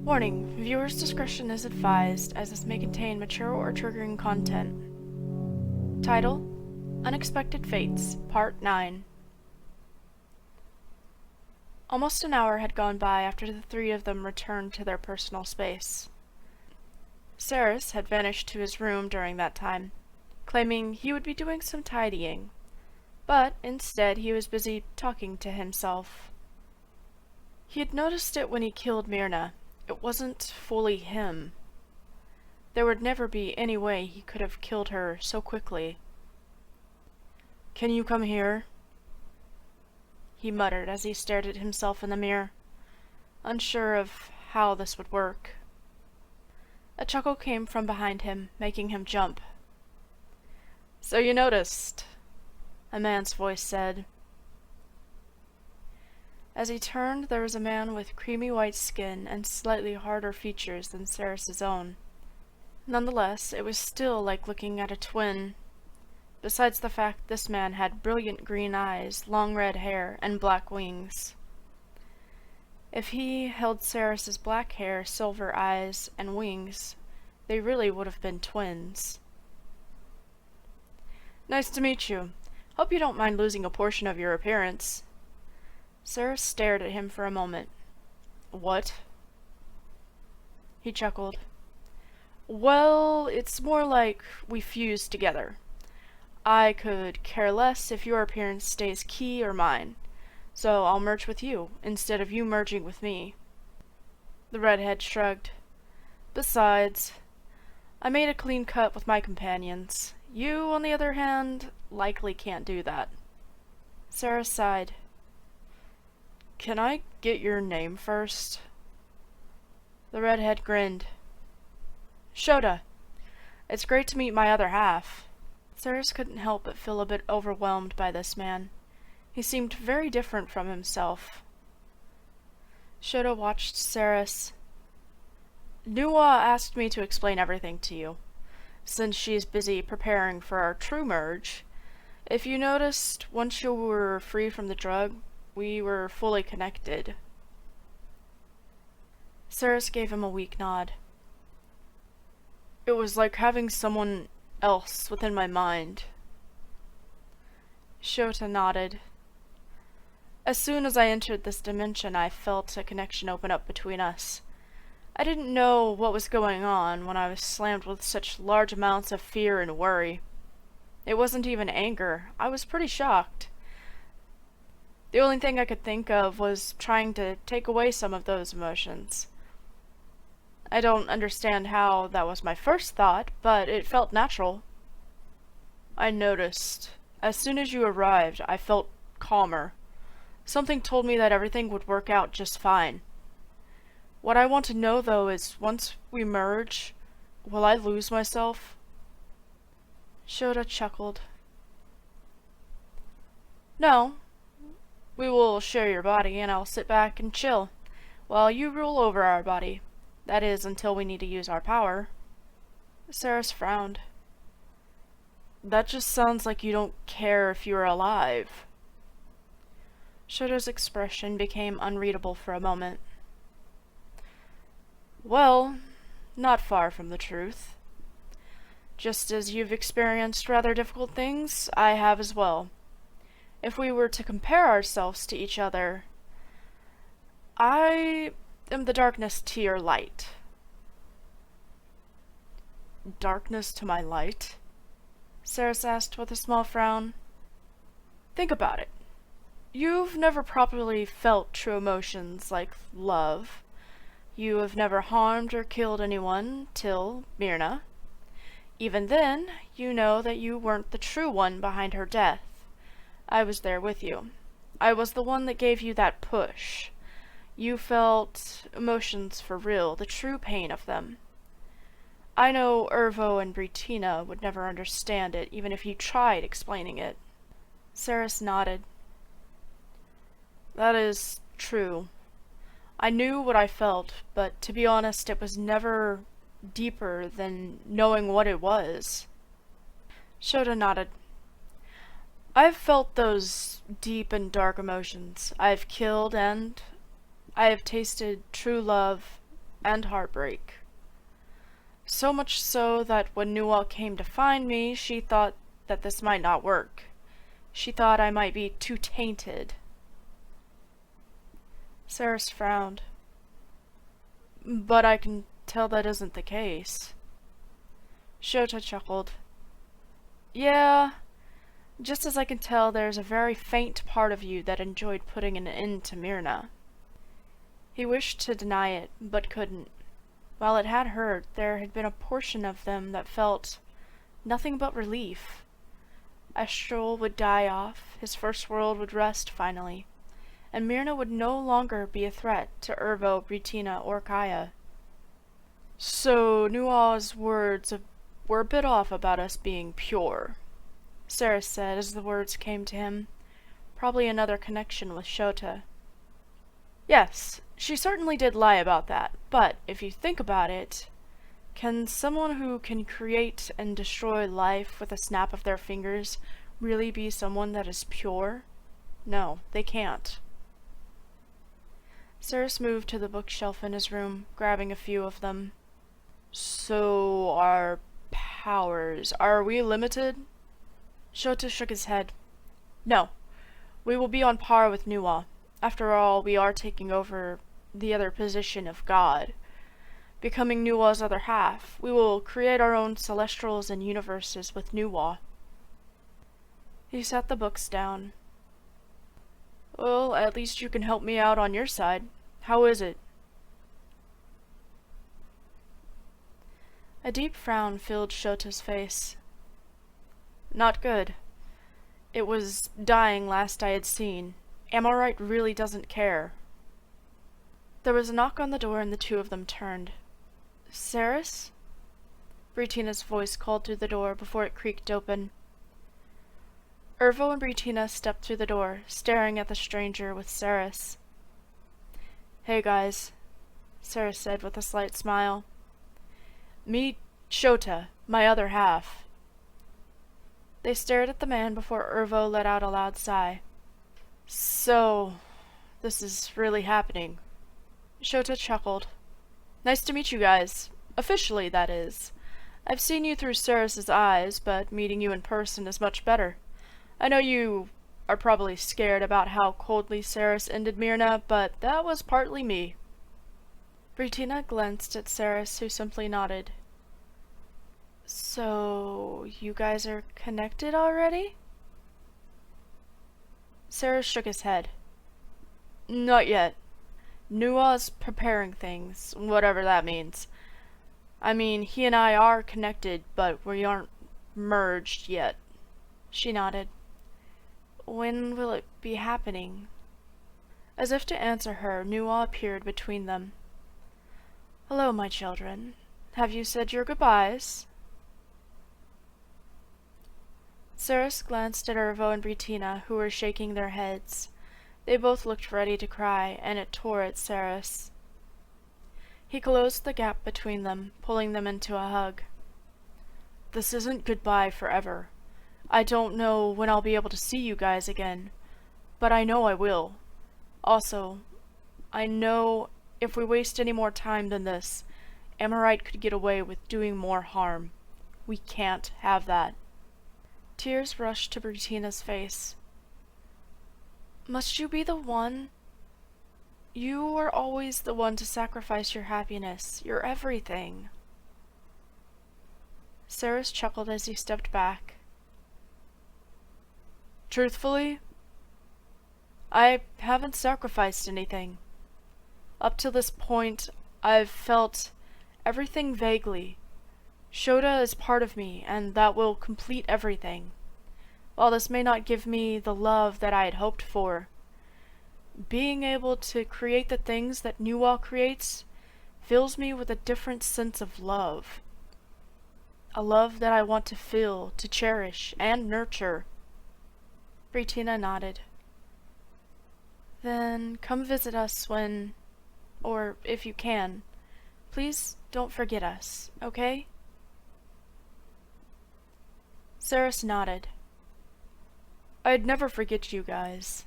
Warning, viewers' discretion is advised as this may contain mature or triggering content. Title: Unexpected Fates, Part 9. Almost an hour had gone by after the three of them returned to their personal space. Saris had vanished to his room during that time, claiming he would be doing some tidying, but instead he was busy talking to himself. He had noticed it when he killed Myrna. It wasn't fully him. There would never be any way he could have killed her so quickly. "Can you come here?" he muttered as he stared at himself in the mirror, unsure of how this would work. A chuckle came from behind him, making him jump. "So you noticed," a man's voice said. As he turned, there was a man with creamy white skin and slightly harder features than Saris's own. Nonetheless, it was still like looking at a twin. Besides the fact this man had brilliant green eyes, long red hair, and black wings. If he held Saris's black hair, silver eyes, and wings, they really would have been twins. "Nice to meet you. Hope you don't mind losing a portion of your appearance." Saris stared at him for a moment. "What?" He chuckled. "Well, it's more like we fused together. I could care less if your appearance stays Key or mine, so I'll merge with you, instead of you merging with me." The redhead shrugged. "Besides, I made a clean cut with my companions. You, on the other hand, likely can't do that." Saris sighed. "Can I get your name first?" The redhead grinned. "Shota. It's great to meet my other half." Saris couldn't help but feel a bit overwhelmed by this man. He seemed very different from himself. Shota watched Saris. "Nuwa asked me to explain everything to you, since she's busy preparing for our true merge. If you noticed, once you were free from the drug, we were fully connected." Saris gave him a weak nod. "It was like having someone else within my mind." Shota nodded. "As soon as I entered this dimension, I felt a connection open up between us. I didn't know what was going on when I was slammed with such large amounts of fear and worry. It wasn't even anger. I was pretty shocked. The only thing I could think of was trying to take away some of those emotions. I don't understand how that was my first thought, but it felt natural. I noticed. As soon as you arrived, I felt calmer. Something told me that everything would work out just fine. What I want to know, though, is once we merge, will I lose myself?" Shota chuckled. "No. We will share your body, and I'll sit back and chill, while you rule over our body. That is, until we need to use our power." Saris frowned. "That just sounds like you don't care if you're alive." Shota's expression became unreadable for a moment. "Well, not far from the truth. Just as you've experienced rather difficult things, I have as well. If we were to compare ourselves to each other, I am the darkness to your light." "Darkness to my light?" Saris asked with a small frown. "Think about it. You've never properly felt true emotions like love. You have never harmed or killed anyone till Myrna. Even then, you know that you weren't the true one behind her death. I was there with you. I was the one that gave you that push. You felt emotions for real, the true pain of them. I know Ervo and Britina would never understand it, even if you tried explaining it." Saris nodded. "That is true. I knew what I felt, but to be honest, it was never deeper than knowing what it was." Shota nodded. "I've felt those deep and dark emotions. I've killed and I have tasted true love and heartbreak. So much so that when Nuwa came to find me, she thought that this might not work. She thought I might be too tainted. Saris frowned. But I can tell that isn't the case. Shota chuckled. Yeah, just as I can tell there's a very faint part of you that enjoyed putting an end to Myrna. He wished to deny it, but couldn't. While it had hurt, there had been a portion of them that felt nothing but relief. Astral would die off, his first world would rest finally, and Myrna would no longer be a threat to Ervo, Britina, or Kaya. So Nua's words were a bit off about us being pure, Saris said as the words came to him. Probably another connection with Shota. Yes, she certainly did lie about that, but if you think about it, can someone who can create and destroy life with a snap of their fingers really be someone that is pure? No, they can't. Saris moved to the bookshelf in his room, grabbing a few of them. So, our powers, are we limited? Shota shook his head. No, we will be on par with Nuwa. After all, we are taking over the other position of God. Becoming Nuwa's other half, we will create our own celestials and universes with Nuwa. He set the books down. Well, at least you can help me out on your side. How is it? A deep frown filled Shota's face. Not good. It was dying last I had seen. Amorite really doesn't care. There was a knock on the door and the two of them turned. Saris? Britina's voice called through the door before it creaked open. Ervo and Britina stepped through the door, staring at the stranger with Saris. Hey guys, Saris said with a slight smile. Meet Shota, my other half. They stared at the man before Ervo let out a loud sigh. So, this is really happening. Shota chuckled. Nice to meet you guys. Officially, that is. I've seen you through Saris's eyes, but meeting you in person is much better. I know you are probably scared about how coldly Saris ended Myrna, but that was partly me. Britina glanced at Saris, who simply nodded. So, you guys are connected already? Saris shook his head. Not yet. Nua's preparing things, whatever that means. I mean, he and I are connected, but we aren't merged yet. She nodded. When will it be happening? As if to answer her, Nua appeared between them. Hello, my children. Have you said your goodbyes? Saris glanced at Ervo and Britina, who were shaking their heads. They both looked ready to cry, and it tore at Saris. He closed the gap between them, pulling them into a hug. This isn't goodbye forever. I don't know when I'll be able to see you guys again, but I know I will. Also, I know if we waste any more time than this, Amorite could get away with doing more harm. We can't have that. Tears rushed to Britina's face. Must you be the one? You were always the one to sacrifice your happiness, your everything. Saris chuckled as he stepped back. Truthfully, I haven't sacrificed anything. Up to this point, I've felt everything vaguely. Shota is part of me, and that will complete everything. While this may not give me the love that I had hoped for, being able to create the things that Nuwa creates fills me with a different sense of love. A love that I want to feel, to cherish, and nurture. Britina nodded. Then come visit us when, or if you can. Please don't forget us, okay? Saris nodded. I'd never forget you guys.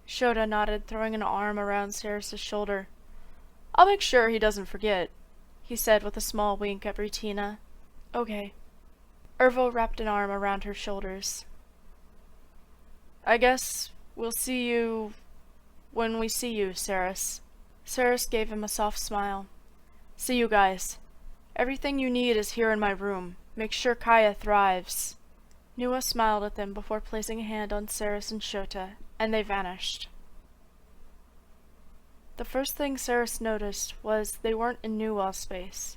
Shota nodded, throwing an arm around Saris's shoulder. I'll make sure he doesn't forget, he said with a small wink at Rutina. Okay. Ervo wrapped an arm around her shoulders. I guess we'll see you when we see you, Ceres. Ceres gave him a soft smile. See you guys. Everything you need is here in my room. Make sure Kaya thrives. Nua smiled at them before placing a hand on Ceres and Shota, and they vanished. The first thing Ceres noticed was they weren't in Nua's space.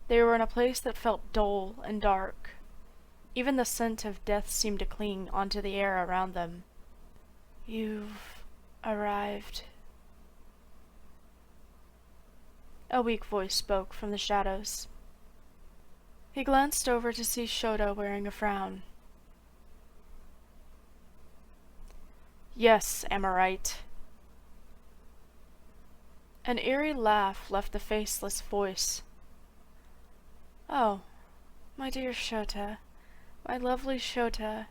They were in a place that felt dull and dark. Even the scent of death seemed to cling onto the air around them. You've arrived. A weak voice spoke from the shadows. He glanced over to see Shota wearing a frown. Yes, Amorite. An eerie laugh left the faceless voice. Oh, my dear Shota, my lovely Shota,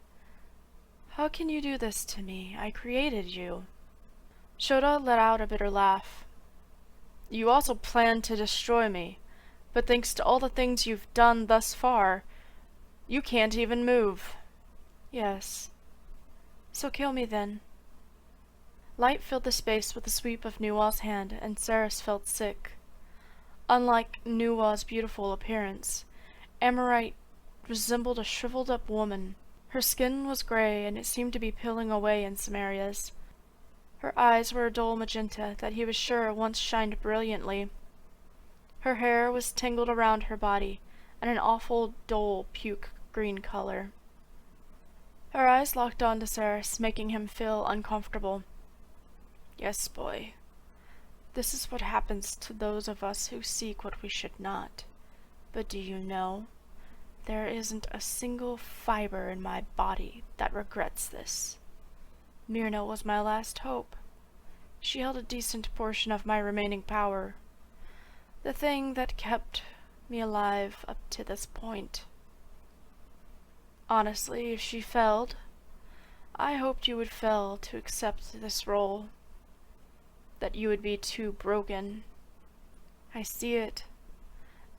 how can you do this to me? I created you. Shota let out a bitter laugh. You also planned to destroy me, but thanks to all the things you've done thus far, you can't even move. Yes. So kill me then. Light filled the space with the sweep of Nua's hand, and Ceres felt sick. Unlike Nua's beautiful appearance, Amorite resembled a shriveled-up woman. Her skin was gray, and it seemed to be peeling away in some areas. Her eyes were a dull magenta that he was sure once shined brilliantly. Her hair was tangled around her body, and an awful, dull, puke-green color. Her eyes locked on to Ceres, making him feel uncomfortable. Yes, boy. This is what happens to those of us who seek what we should not. But do you know? There isn't a single fiber in my body that regrets this. Myrna was my last hope. She held a decent portion of my remaining power. The thing that kept me alive up to this point. Honestly, if she failed, I hoped you would fail to accept this role. That you would be too broken. I see it,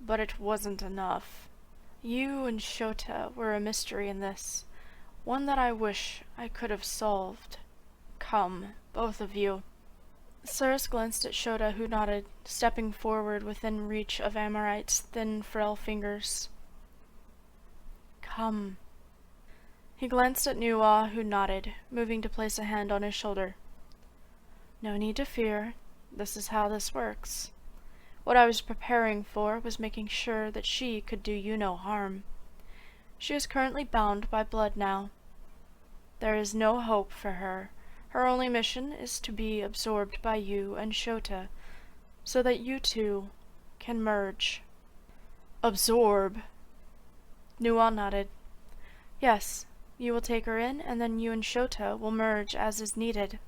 but it wasn't enough. You and Shota were a mystery in this, one that I wish I could have solved. Come, both of you. Ceres glanced at Shota, who nodded, stepping forward within reach of Amorite's thin, frail fingers. Come. He glanced at Nua, who nodded, moving to place a hand on his shoulder. No need to fear. This is how this works. What I was preparing for was making sure that she could do you no harm. She is currently bound by blood now. There is no hope for her. Her only mission is to be absorbed by you and Shota, so that you two can merge. Absorb? Nua nodded. Yes, you will take her in, and then you and Shota will merge as is needed.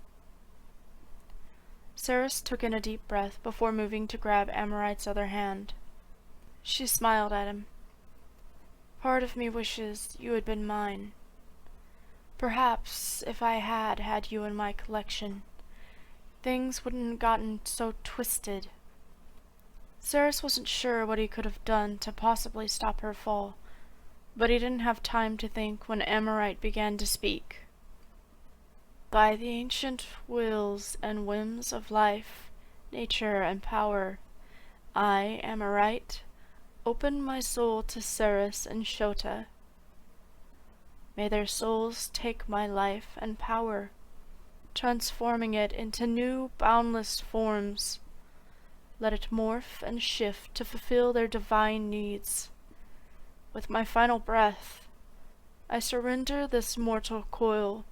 Ceres took in a deep breath before moving to grab Amorite's other hand. She smiled at him. Part of me wishes you had been mine. Perhaps if I had had you in my collection, things wouldn't have gotten so twisted. Ceres wasn't sure what he could have done to possibly stop her fall, but he didn't have time to think when Amorite began to speak. By the ancient wills and whims of life, nature, and power, I, Amorite, open my soul to Ceres and Shota. May their souls take my life and power, transforming it into new, boundless forms. Let it morph and shift to fulfill their divine needs. With my final breath, I surrender this mortal coil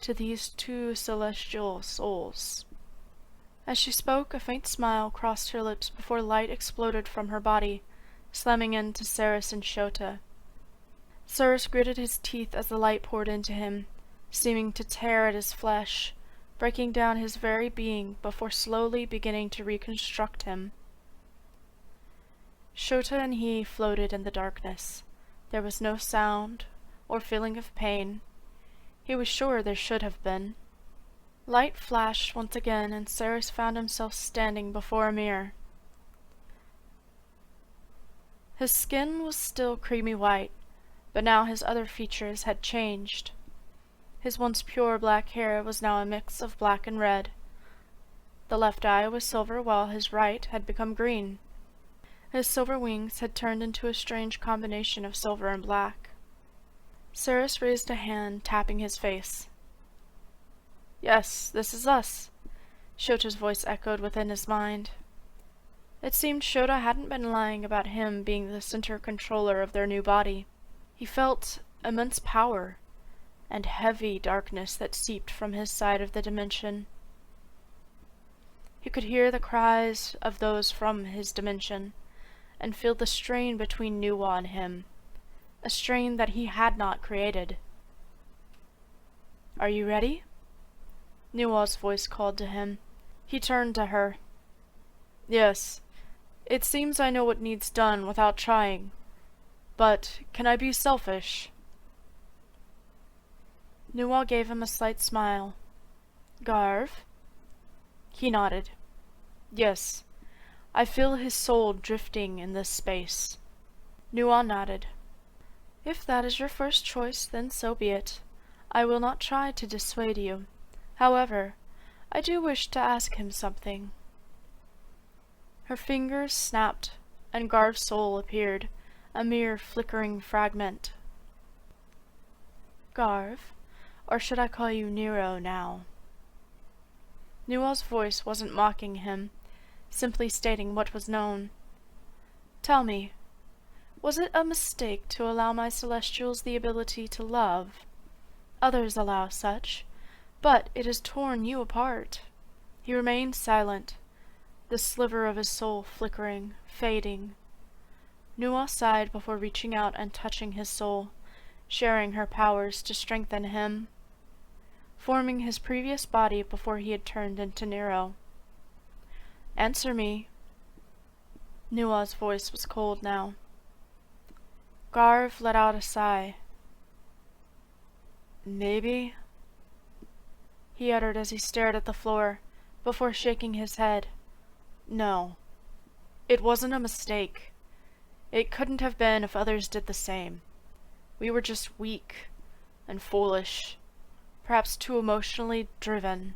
to these two celestial souls. As she spoke, a faint smile crossed her lips before light exploded from her body, slamming into Ceres and Shota. Ceres gritted his teeth as the light poured into him, seeming to tear at his flesh, breaking down his very being before slowly beginning to reconstruct him. Shota and he floated in the darkness. There was no sound or feeling of pain. He was sure there should have been. Light flashed once again, and Ceres found himself standing before a mirror. His skin was still creamy white, but now his other features had changed. His once pure black hair was now a mix of black and red. The left eye was silver while his right had become green. His silver wings had turned into a strange combination of silver and black. Ceres raised a hand, tapping his face. "Yes, this is us," Shota's voice echoed within his mind. It seemed Shota hadn't been lying about him being the center controller of their new body. He felt immense power and heavy darkness that seeped from his side of the dimension. He could hear the cries of those from his dimension, and feel the strain between Nuwa and him, a strain that he had not created. "Are you ready?" Nuwa's voice called to him. He turned to her. "Yes. It seems I know what needs done without trying. But can I be selfish?" Nuwa gave him a slight smile. "Garv?" He nodded. "Yes. I feel his soul drifting in this space." Nuwa nodded. "If that is your first choice, then so be it. I will not try to dissuade you. However, I do wish to ask him something." Her fingers snapped, and Garv's soul appeared, a mere flickering fragment. "Garv, or should I call you Nero now?" Nuwa's voice wasn't mocking him, simply stating what was known. "Tell me, was it a mistake to allow my Celestials the ability to love? Others allow such, but it has torn you apart." He remained silent, the sliver of his soul flickering, fading. Nuwa sighed before reaching out and touching his soul, sharing her powers to strengthen him, forming his previous body before he had turned into Nero. "Answer me." Nuwa's voice was cold now. Garv let out a sigh. "Maybe," he uttered as he stared at the floor, before shaking his head. "No. It wasn't a mistake. It couldn't have been if others did the same. We were just weak and foolish, perhaps too emotionally driven."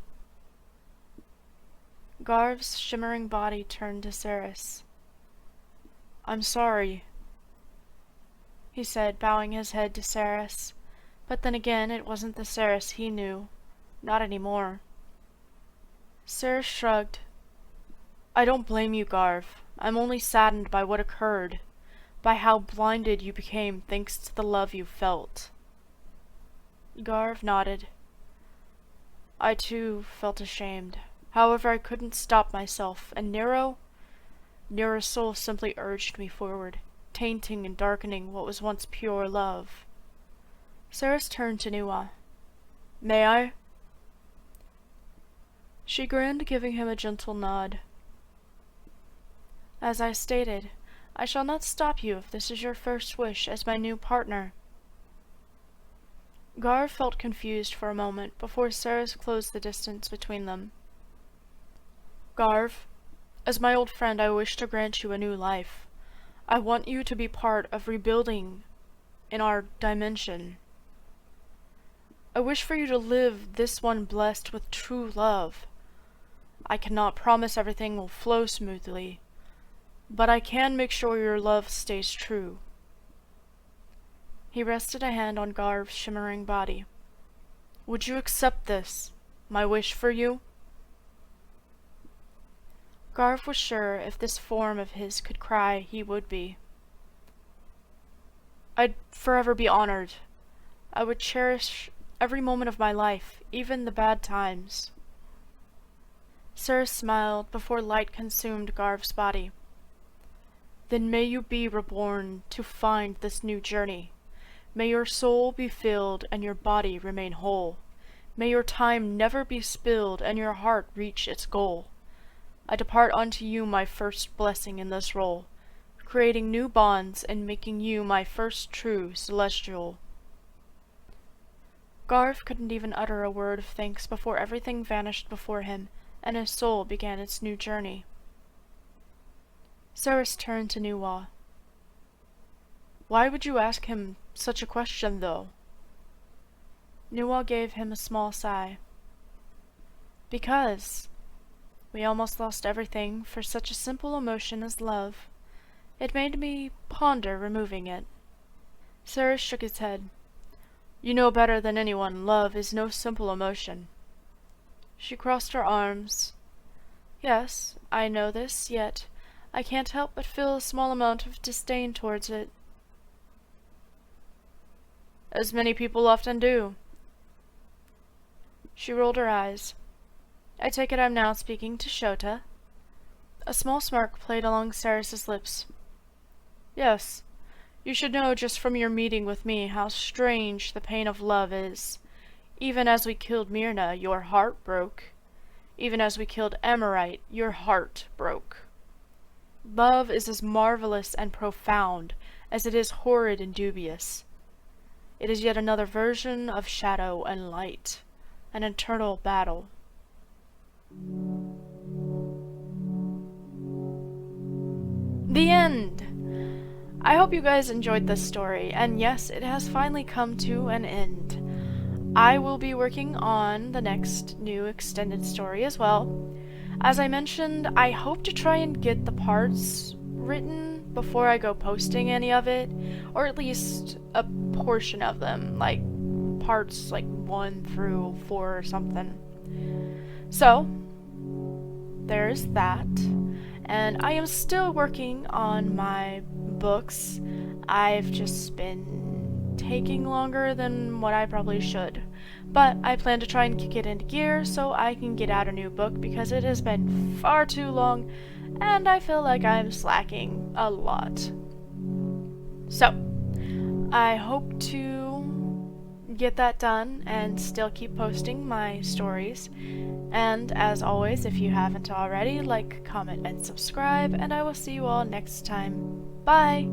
Garv's shimmering body turned to Ceres. "I'm sorry," he said, bowing his head to Ceres, but then again it wasn't the Ceres he knew, not anymore. Ceres shrugged. "I don't blame you, Garv. I'm only saddened by what occurred, by how blinded you became thanks to the love you felt." Garv nodded. "I too felt ashamed. However, I couldn't stop myself, and Nero's soul simply urged me forward, tainting and darkening what was once pure love." Ceres turned to Nuwa. "May I?" She grinned, giving him a gentle nod. "As I stated, I shall not stop you if this is your first wish as my new partner." Garv felt confused for a moment before Ceres closed the distance between them. "Garv, as my old friend, I wish to grant you a new life. I want you to be part of rebuilding in our dimension. I wish for you to live this one blessed with true love. I cannot promise everything will flow smoothly, but I can make sure your love stays true." He rested a hand on Garv's shimmering body. "Would you accept this, my wish for you?" Garv was sure if this form of his could cry, he would be. "I'd forever be honored. I would cherish every moment of my life, even the bad times." Ceres smiled before light consumed Garv's body. "Then may you be reborn to find this new journey. May your soul be filled and your body remain whole. May your time never be spilled and your heart reach its goal. I depart unto you my first blessing in this role, creating new bonds and making you my first true celestial." Garv couldn't even utter a word of thanks before everything vanished before him, and his soul began its new journey. Ceres turned to Nuwa. Why would you ask him such a question, though? Newell gave him a small sigh. Because we almost lost everything for such a simple emotion as love. It made me ponder removing it. Cyrus shook his head. You know better than anyone, love is no simple emotion. She crossed her arms. Yes, I know this, yet I can't help but feel a small amount of disdain towards it. As many people often do. She rolled her eyes. I take it I'm now speaking to Shota. A small smirk played along Cyrus's lips. Yes, you should know just from your meeting with me how strange the pain of love is. Even as we killed Myrna, your heart broke. Even as we killed Amorite, your heart broke. Love is as marvelous and profound as it is horrid and dubious. It is yet another version of shadow and light, an eternal battle. The end! I hope you guys enjoyed this story, and yes, it has finally come to an end. I will be working on the next new extended story as well. As I mentioned, I hope to try and get the parts written before I go posting any of it, or at least a portion of them, like parts like 1 through 4 or something. So, there's that. And I am still working on my books. I've just been taking longer than what I probably should. But I plan to try and kick it into gear so I can get out a new book because it has been far too long and I feel like I'm slacking a lot. So, I hope to get that done and still keep posting my stories. And as always, if you haven't already, like, comment, and subscribe, and I will see you all next time. Bye!